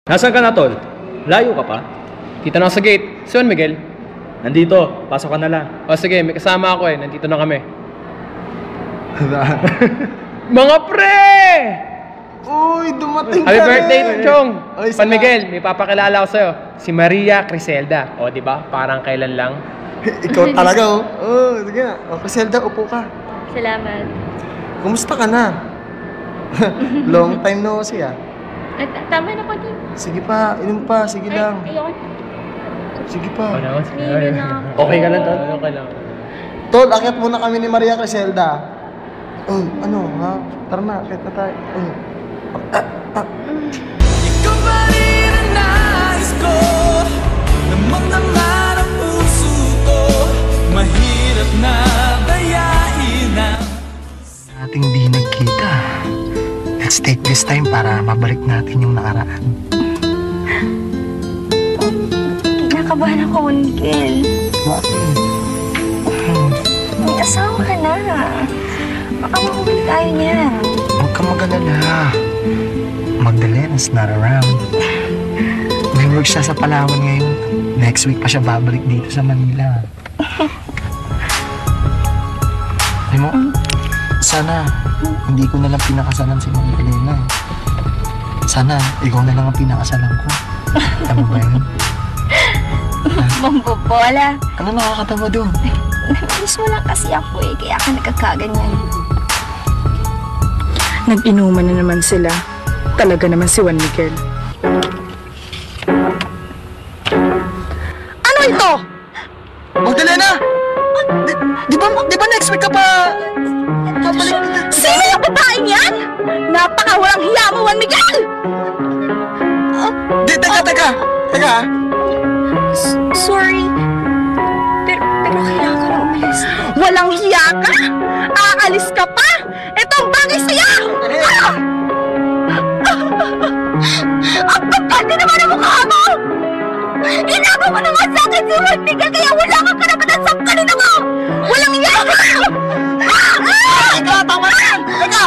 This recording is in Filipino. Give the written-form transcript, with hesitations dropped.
Nasaan ka na, tol? Layo ka pa? Dito na ako sa gate. Si Juan Miguel. Nandito, pasok ka na lang. O sige, may kasama ako eh. Nandito na kami. Mga pre! Uy, dumating Happy ka birthday, rin. Chong! Ay, Juan Miguel, may papakilala ko sa'yo. Si Maria Criselda. O, di ba? Parang kailan lang. Ikaw talaga, oh. Oh, sige na. O, Criselda, upo ka. Salamat. Kumusta ka na? Long time no see, ah. Tama na ko din. Sige pa, inom pa, sige lang. Ayoko. Sige pa. Hindi na ako. Okay ka lang, tol? Okay lang. Tol, akyat muna kami ni Maria Criselda. Oh, ano, ha? Tara na, akyat na tayo. Oh. Ikaw pa rin ang nais ko, lamang naman ang puso ko, mahirap na dayain ang Ating di nagkita. Let's take this time para mabalik natin yung nakaraan. Kinakabahan ako, Miguel. Bakit? May asawa ka na. Baka mahuli tayo niyan. Huwag kang mag-alala. Magdalena's not around. May work siya sa Palawan ngayon. Next week pa siya babalik dito sa Manila. Alam mo, sana hindi ko na lang pinakasalan si Mami Elena. Sana ikaw na lang ang pinakasalan ko. Tama ba yun? Mambobola. Ano nakakatawa doon? Namiss mo lang kasi ako eh, kaya ka nagkakaganyan. Nag-inuman na naman sila. Talaga naman si Juan Miguel. Ano ito? Magdalena! Di ba next week ka pa babalik? Sino yung babaeng yan? Napaka-walang hiya mo, Juan Miguel! Teka. Sorry. Pero kailangan ko na umalis. Walang hiya ka? Aalis ka pa? Ito ang bagay sa'yo! Ang pagkante naman ang mukha mo! Inago mo naman sa akin si Juan Miguel kaya wala kang karapatan sa kanina mo! Walang hiya ka! Teka, tama na yan! Teka!